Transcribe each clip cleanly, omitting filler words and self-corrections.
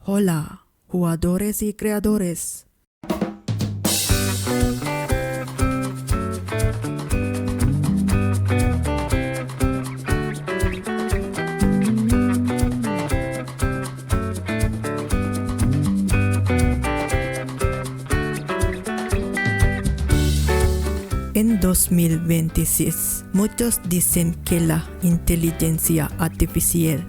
Hola, jugadores y creadores. En 2026, muchos dicen que la inteligencia artificial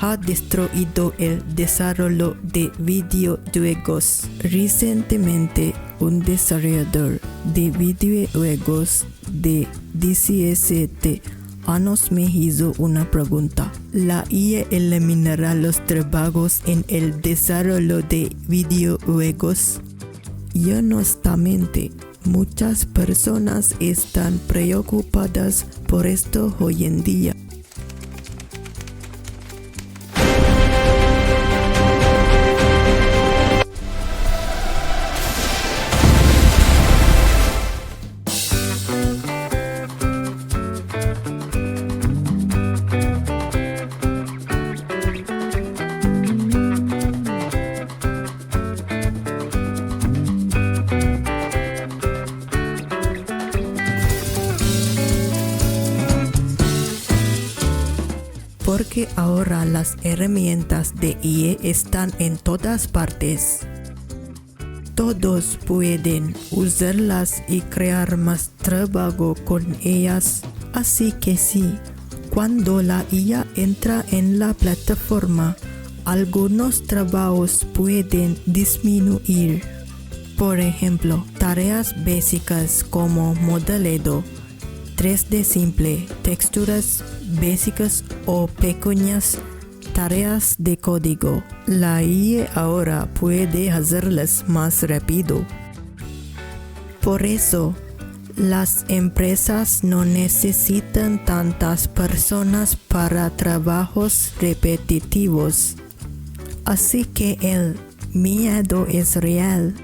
ha destruido el desarrollo de videojuegos. Recientemente, un desarrollador de videojuegos de 17 años me hizo una pregunta. ¿La IA eliminará los trabajos en el desarrollo de videojuegos? Y honestamente, muchas personas están preocupadas por esto hoy en día. Porque ahora las herramientas de IA están en todas partes. Todos pueden usarlas y crear más trabajo con ellas. Así que sí, cuando la IA entra en la plataforma, algunos trabajos pueden disminuir. Por ejemplo, tareas básicas como modelado, 3D simple, texturas básicas o pequeñas tareas de código. La IA ahora puede hacerlas más rápido. Por eso, las empresas no necesitan tantas personas para trabajos repetitivos. Así que el miedo es real.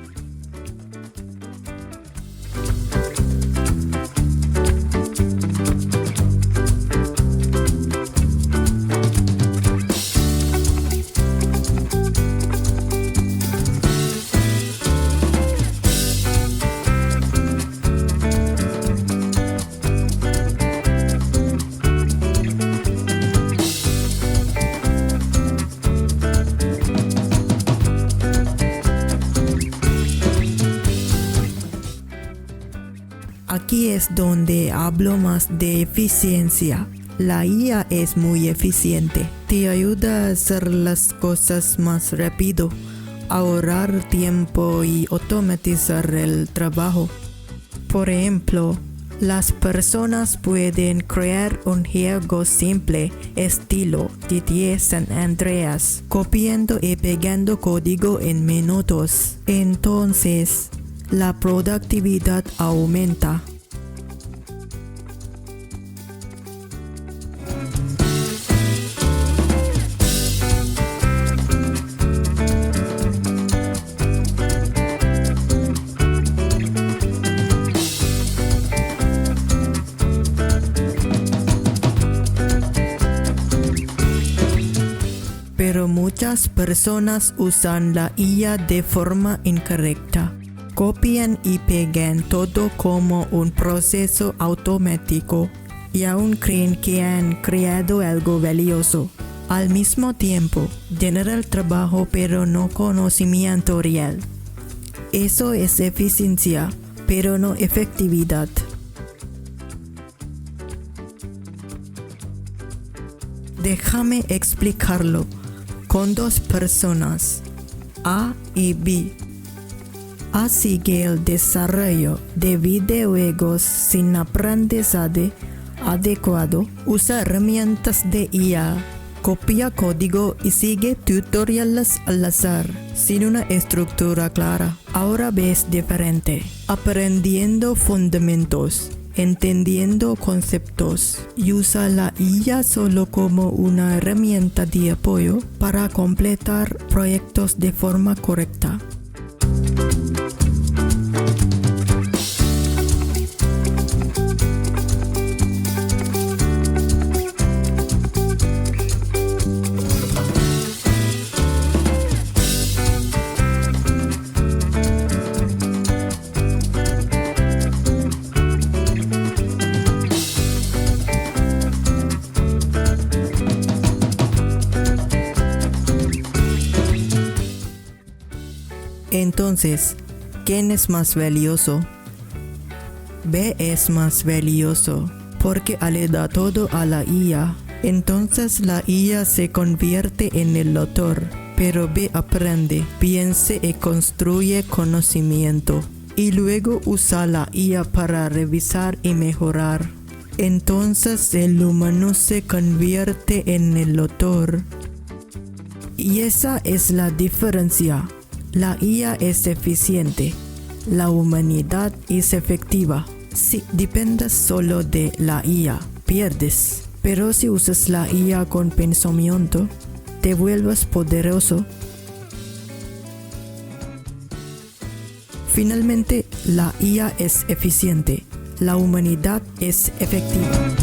Aquí es donde hablo más de eficiencia. La IA es muy eficiente. Te ayuda a hacer las cosas más rápido, ahorrar tiempo y automatizar el trabajo. Por ejemplo, las personas pueden crear un juego simple estilo GTA San Andreas, copiando y pegando código en minutos. Entonces, la productividad aumenta. Pero muchas personas usan la IA de forma incorrecta. Copian y pegan todo como un proceso automático y aún creen que han creado algo valioso. Al mismo tiempo, generan trabajo pero no conocimiento real. Eso es eficiencia, pero no efectividad. Déjame explicarlo con dos personas, A y B. A sigue el desarrollo de videojuegos sin aprendizaje adecuado, usa herramientas de IA, copia código y sigue tutoriales al azar, sin una estructura clara. Ahora ves diferente, aprendiendo fundamentos, entendiendo conceptos y usa la IA solo como una herramienta de apoyo para completar proyectos de forma correcta. Entonces, ¿quién es más valioso? B es más valioso porque le da todo a la IA. Entonces la IA se convierte en el autor, pero B aprende, piensa y construye conocimiento. Y luego usa la IA para revisar y mejorar. Entonces el humano se convierte en el autor. Y esa es la diferencia. La IA es eficiente. La humanidad es efectiva. Si dependes solo de la IA, pierdes. Pero si usas la IA con pensamiento, te vuelves poderoso. Finalmente, la IA es eficiente. La humanidad es efectiva.